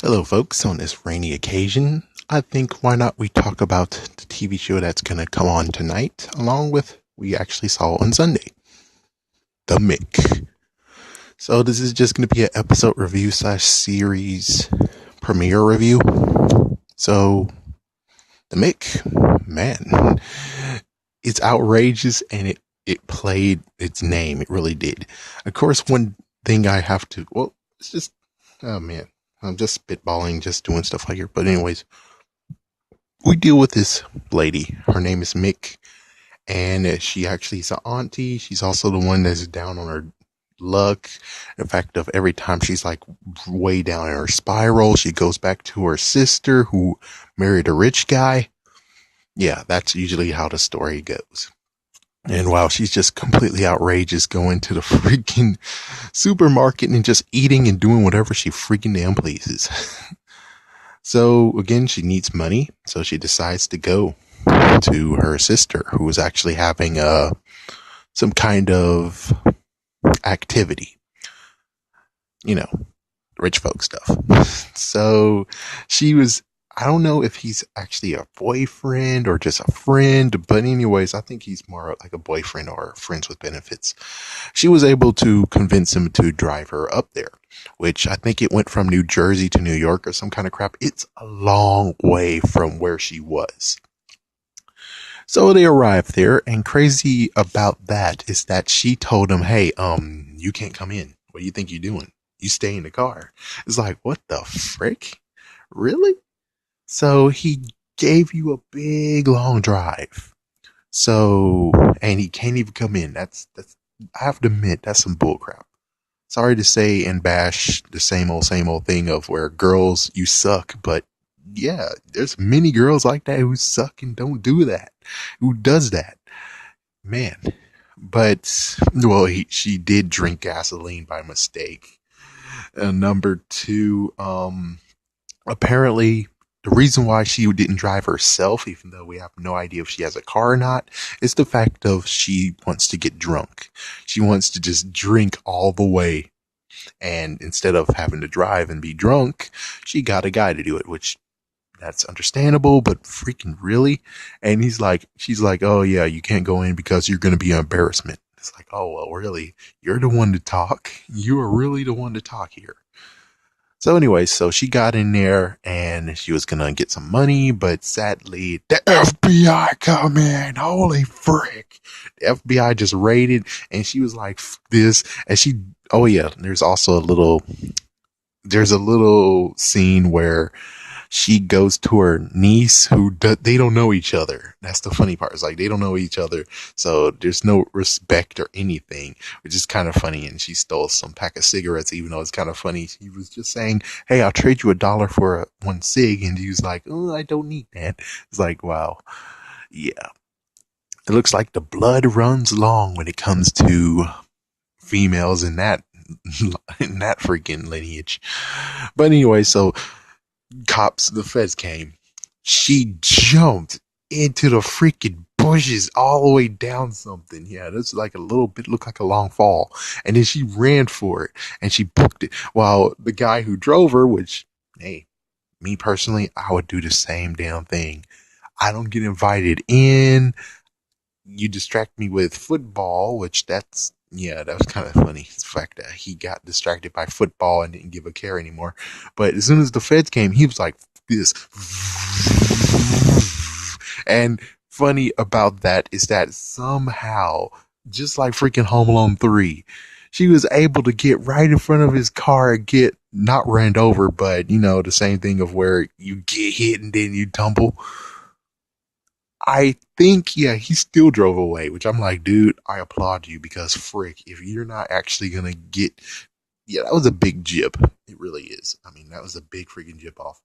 Hello, folks. On this rainy occasion, I think why not we talk about the TV show that's going to come on tonight, along with we actually saw on Sunday, The Mick. So this is just going to be an episode review slash series premiere review. So The Mick, man, it's outrageous and it played its name. It really did. Of course, one thing I have to, it's just, oh man, I'm just spitballing, just doing stuff like here. But anyways, we deal with this lady. Her name is Mick, and she actually is an auntie. She's also the one that's down on her luck. In fact, of every time she's like way down in her spiral, she goes back to her sister who married a rich guy. Yeah, that's usually how the story goes. And wow, she's just completely outrageous going to the freaking supermarket and just eating and doing whatever she freaking damn pleases. So again, she needs money, so she decides to go to her sister, who was actually having some kind of activity, you know, rich folk stuff. So she was, I don't know if he's actually a boyfriend or just a friend, but anyways, I think he's more like a boyfriend or friends with benefits. She was able to convince him to drive her up there, which I think it went from New Jersey to New York or some kind of crap. It's a long way from where she was. So they arrived there, and crazy about that is that she told him, hey, you can't come in. What do you think you're doing? You stay in the car. It's like, what the frick? Really? So he gave you a big long drive. So, and he can't even come in. That's, I have to admit, that's some bullcrap. Sorry to say and bash the same old thing of where girls, you suck, but yeah, there's many girls like that who suck and don't do that. Who does that? Man. But, well, she did drink gasoline by mistake. Number two, apparently the reason why she didn't drive herself, even though we have no idea if she has a car or not, is the fact of she wants to get drunk. She wants to just drink all the way. And instead of having to drive and be drunk, she got a guy to do it, which that's understandable, but freaking really? And she's like, oh yeah, you can't go in because you're going to be an embarrassment. It's like, oh, well, really? You're the one to talk. You are really the one to talk here. So anyway, so she got in there and she was going to get some money, but sadly, the FBI come in. Holy frick. The FBI just raided and she was like, this, and oh yeah, there's a little scene where she goes to her niece they don't know each other. That's the funny part. It's like they don't know each other. So there's no respect or anything, which is kind of funny. And she stole some pack of cigarettes, even though it's kind of funny. She was just saying, hey, I'll trade you $1 for one cig. And he was like, oh, I don't need that. It's like, wow. Yeah. It looks like the blood runs long when it comes to females in that freaking lineage. But anyway, so the feds came. She jumped into the freaking bushes all the way down something. Yeah, this is like a little bit, looked like a long fall. And then she ran for it and she booked it. While the guy who drove her, which, hey, me personally, I would do the same damn thing. I don't get invited in. You distract me with football, which that was kind of funny. The fact that he got distracted by football and didn't give a care anymore. But as soon as the feds came, he was like this. And funny about that is that somehow, just like freaking Home Alone 3, she was able to get right in front of his car and get not ran over, but the same thing of where you get hit and then you tumble. I think, yeah, he still drove away, which I'm like, dude, I applaud you because frick, if you're not actually going to yeah, that was a big jip. It really is. I mean, that was a big freaking jip off.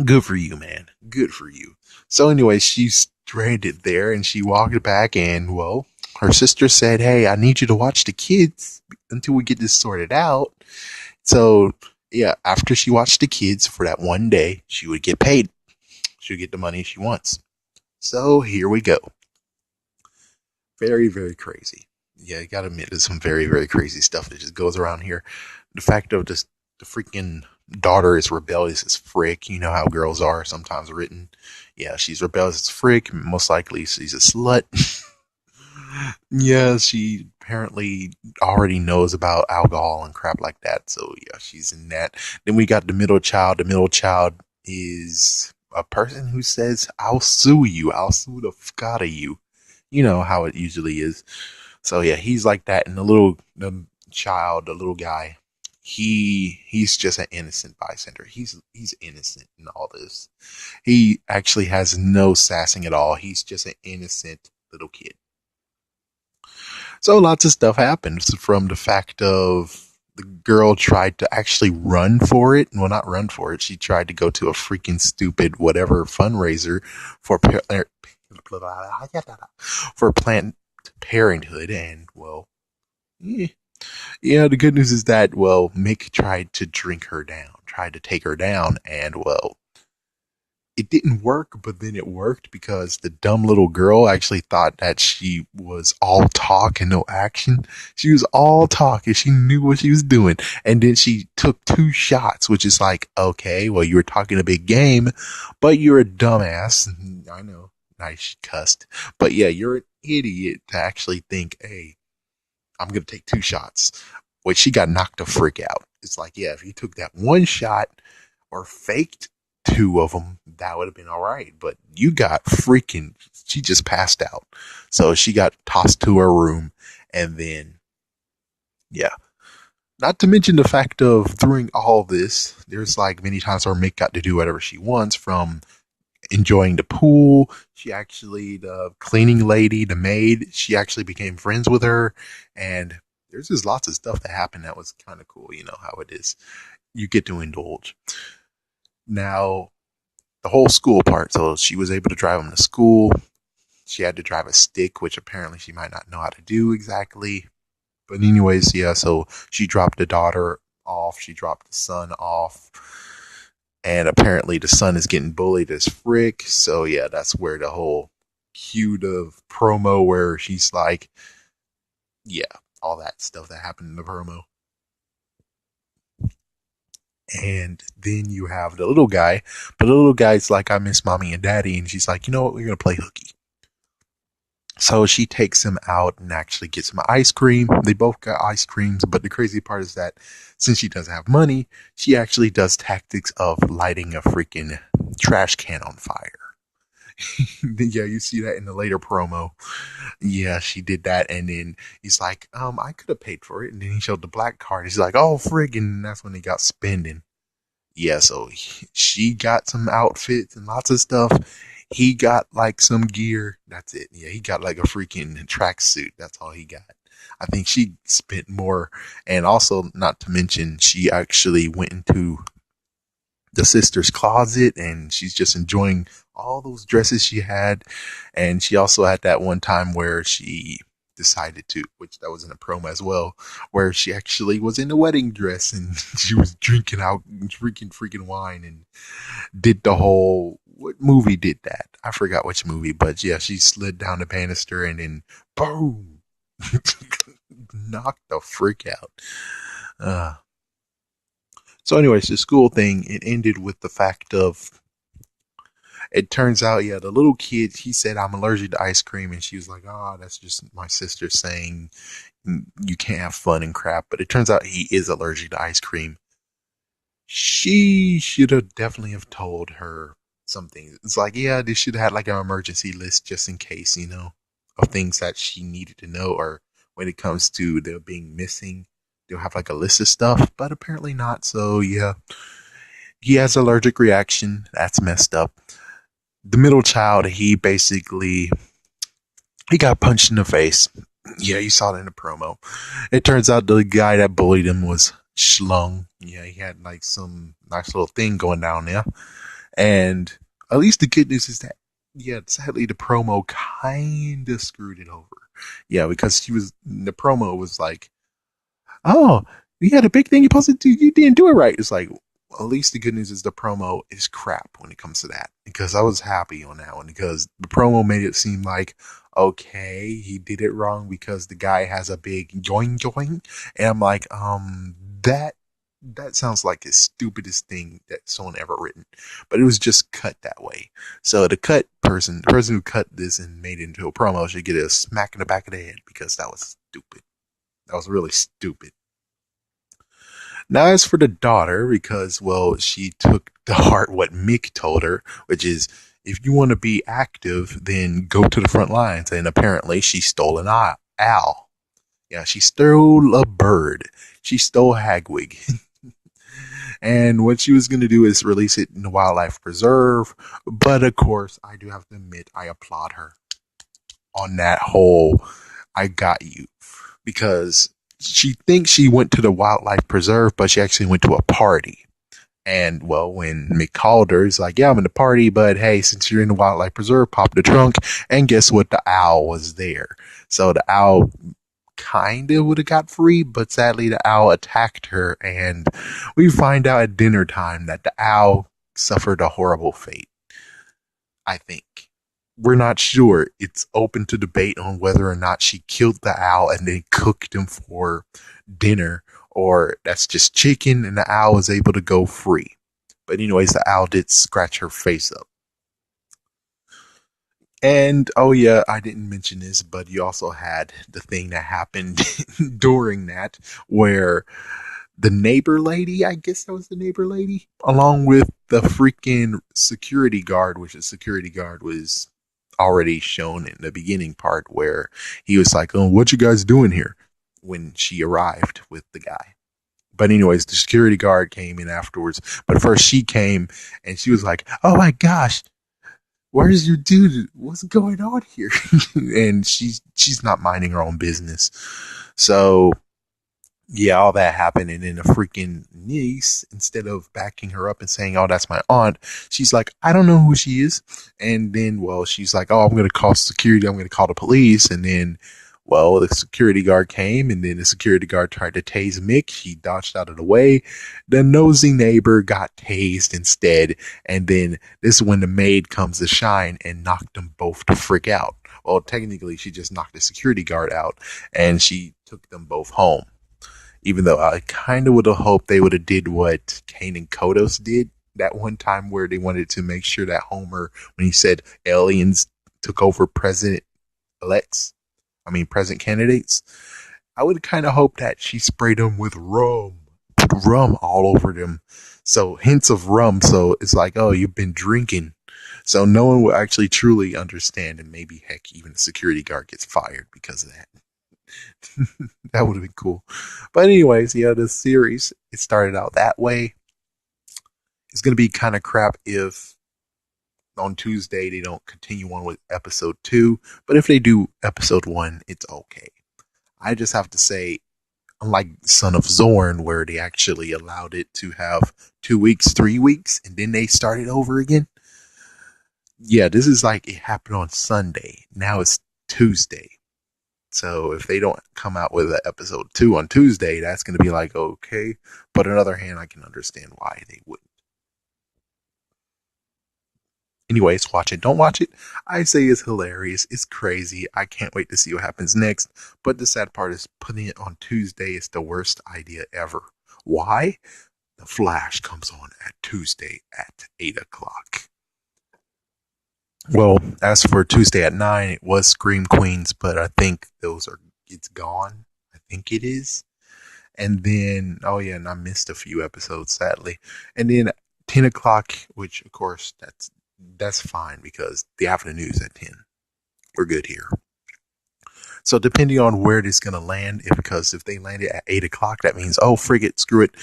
Good for you, man. Good for you. So anyway, she stranded there and she walked back and, well, her sister said, hey, I need you to watch the kids until we get this sorted out. So yeah, after she watched the kids for that one day, she would get paid. She would get the money she wants. So here we go. Very, very crazy. Yeah, you gotta admit, there's some very, very crazy stuff that just goes around here. The fact of just the freaking daughter is rebellious as frick. You know how girls are sometimes written. Yeah, she's rebellious as frick. Most likely she's a slut. Yeah, she apparently already knows about alcohol and crap like that. So yeah, she's in that. Then we got the middle child. The middle child is a person who says, "I'll sue you. I'll sue the fuck out of you." You know how it usually is. So yeah, he's like that. And the child, the little guy, he's just an innocent bystander. He's innocent in all this. He actually has no sassing at all. He's just an innocent little kid. So lots of stuff happens from the fact of the girl tried to actually run for it. Well, not run for it. She tried to go to a freaking stupid whatever fundraiser for for Planned Parenthood, and well, yeah, yeah. The good news is that Mick tried to drink her down, tried to take her down, and it didn't work, but then it worked because the dumb little girl actually thought that she was all talk and no action. She was all talk and she knew what she was doing. And then she took 2 shots, which is like, okay, well, you were talking a big game, but you're a dumbass. I know. Nice, she cussed. But yeah, you're an idiot to actually think, hey, I'm going to take 2 shots. Well, she got knocked the frick out. It's like, yeah, if you took that 1 shot or faked 2 of them, that would have been all right. But you got freaking, she just passed out. So she got tossed to her room. And then, yeah. Not to mention the fact of during all this, there's like many times where Mick got to do whatever she wants, from enjoying the pool. She actually, the cleaning lady, the maid, she actually became friends with her. And there's just lots of stuff that happened that was kind of cool. You know how it is. You get to indulge. Now, the whole school part. So she was able to drive him to school. She had to drive a stick, which apparently she might not know how to do exactly. But anyways, yeah, so she dropped the daughter off. She dropped the son off. And apparently the son is getting bullied as frick. So yeah, that's where the whole cute of promo where she's like, yeah, all that stuff that happened in the promo. And then you have the little guy, but the little guy's like, I miss mommy and daddy. And she's like, you know what? We're going to play hooky. So she takes him out and actually gets him ice cream. They both got ice creams, but the crazy part is that since she doesn't have money, she actually does tactics of lighting a freaking trash can on fire. Yeah, you see that in the later promo. Yeah, she did that, and then he's like, I could have paid for it. And then he showed the black card. He's like, oh, friggin', and that's when he got spending. Yeah, so she got some outfits and lots of stuff. He got like some gear. That's it. Yeah, he got like a freaking tracksuit. That's all he got. I think she spent more. And also, not to mention, she actually went into the sister's closet and she's just enjoying all those dresses she had. And she also had that one time where she decided to, which that was in a promo as well, where she actually was in a wedding dress and she was drinking out freaking wine and did the whole, what movie did that? I forgot which movie, but yeah, she slid down the banister and then boom, knocked the freak out. Uh, so anyways, the school thing, it ended with the fact of, it turns out, yeah, the little kid, he said, I'm allergic to ice cream. And she was like, oh, that's just my sister saying you can't have fun and crap. But it turns out he is allergic to ice cream. She should have definitely have told her something. It's like, yeah, they should have had like an emergency list just in case, of things that she needed to know. Or when it comes to them being missing, they'll have like a list of stuff, but apparently not. So yeah, he has an allergic reaction. That's messed up. The middle child, he got punched in the face. Yeah, you saw it in the promo. It turns out the guy that bullied him was Schlung. Yeah, he had like some nice little thing going down there. And at least the good news is that, yeah, sadly the promo kind of screwed it over. Yeah, because the promo was like, oh, you had a big thing you're supposed to do. You didn't do it right. It's like, at least the good news is the promo is crap when it comes to that. Because I was happy on that one. Because the promo made it seem like, okay, he did it wrong because the guy has a big join. And I'm like, that That sounds like the stupidest thing that someone ever written, but it was just cut that way. So the person who cut this and made it into a promo should get a smack in the back of the head because that was stupid. That was really stupid. Now, as for the daughter, because, well, she took to heart what Mick told her, which is, if you want to be active, then go to the front lines. And apparently she stole an owl. Yeah, she stole a bird. She stole Hagwig. And what she was going to do is release it in the wildlife preserve. But of course, I do have to admit, I applaud her on that whole I got you. Because she thinks she went to the wildlife preserve, but she actually went to a party. And, well, when Mick called her, he's like, yeah, I'm in the party, but hey, since you're in the wildlife preserve, pop the trunk. And guess what? The owl was there. So the owl kind of would have got free, but sadly the owl attacked her. And we find out at dinner time that the owl suffered a horrible fate, I think. We're not sure. It's open to debate on whether or not she killed the owl and then cooked him for dinner, or that's just chicken and the owl was able to go free. But anyways, the owl did scratch her face up. And oh yeah, I didn't mention this, but you also had the thing that happened during that where the neighbor lady, I guess that was the neighbor lady, along with the freaking security guard, which the security guard was already shown in the beginning part where he was like, oh, what you guys doing here? When she arrived with the guy. But anyways, the security guard came in afterwards. But first she came and she was like, oh my gosh, where's your dude? What's going on here? And she's not minding her own business. So yeah, all that happened. And then the freaking niece, instead of backing her up and saying, oh, that's my aunt, she's like, I don't know who she is. And then, well, she's like, oh, I'm going to call security. I'm going to call the police. And then, well, the security guard came, and then the security guard tried to tase Mick. He dodged out of the way. The nosy neighbor got tased instead. And then this is when the maid comes to shine and knocked them both to freak out. Well, technically, she just knocked the security guard out, and she took them both home. Even though I kind of would have hoped they would have did what Kane and Kodos did that one time where they wanted to make sure that Homer, when he said aliens took over president candidates, I would kind of hope that she sprayed them with rum, put rum all over them. So hints of rum. So it's like, oh, you've been drinking. So no one will actually truly understand. And maybe, heck, even the security guard gets fired because of that. That would have been cool. But anyways, yeah, the series, it started out that way. It's going to be kind of crap if on Tuesday they don't continue on with episode 2. But if they do episode 1, it's okay. I just have to say, unlike Son of Zorn, where they actually allowed it to have 2 weeks, 3 weeks, and then they started over again. Yeah, this is like it happened on Sunday. Now it's Tuesday. So if they don't come out with episode 2 on Tuesday, that's going to be like, okay. But on the other hand, I can understand why they wouldn't. Anyways, watch it. Don't watch it. I say it's hilarious. It's crazy. I can't wait to see what happens next. But the sad part is putting it on Tuesday is the worst idea ever. Why? The Flash comes on at Tuesday at 8 o'clock. Well, as for Tuesday at 9, it was Scream Queens, but I think it's gone. I think it is. And then, oh yeah, and I missed a few episodes, sadly. And then 10 o'clock, which of course, that's fine because the afternoon is at 10. We're good here. So depending on where it is going to land, because if they land it at 8 o'clock, that means, oh, frig it, screw it,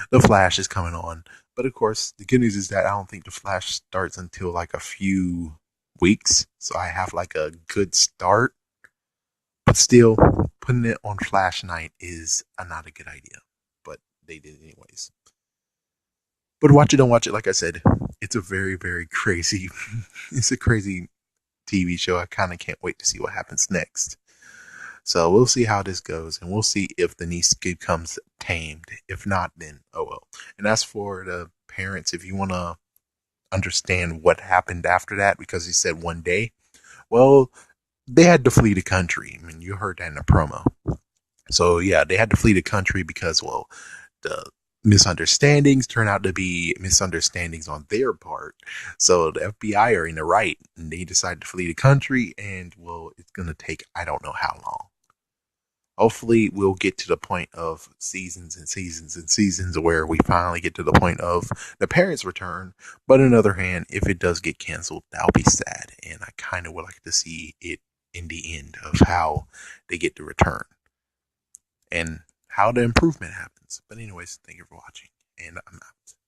the Flash is coming on. But of course, the good news is that I don't think the Flash starts until like a few weeks, so I have like a good start. But still, putting it on Flash night is not a good idea. But they did it anyways. But watch it, don't watch it. Like I said, it's a very, very crazy, it's a crazy TV show. I kind of can't wait to see what happens next. So we'll see how this goes, and we'll see if the niece becomes tamed. If not, then oh well. And as for the parents, if you want to understand what happened after that, because he said one day, well, they had to flee the country. I mean, you heard that in the promo. So yeah, they had to flee the country because, well, the misunderstandings turn out to be misunderstandings on their part. So the FBI are in the right, and they decide to flee the country, and well, it's going to take I don't know how long. Hopefully, we'll get to the point of seasons and seasons and seasons where we finally get to the point of the parents return. But on the other hand, if it does get canceled, that'll be sad. And I kind of would like to see it in the end of how they get to return and how the improvement happens. But anyways, thank you for watching, and I'm out.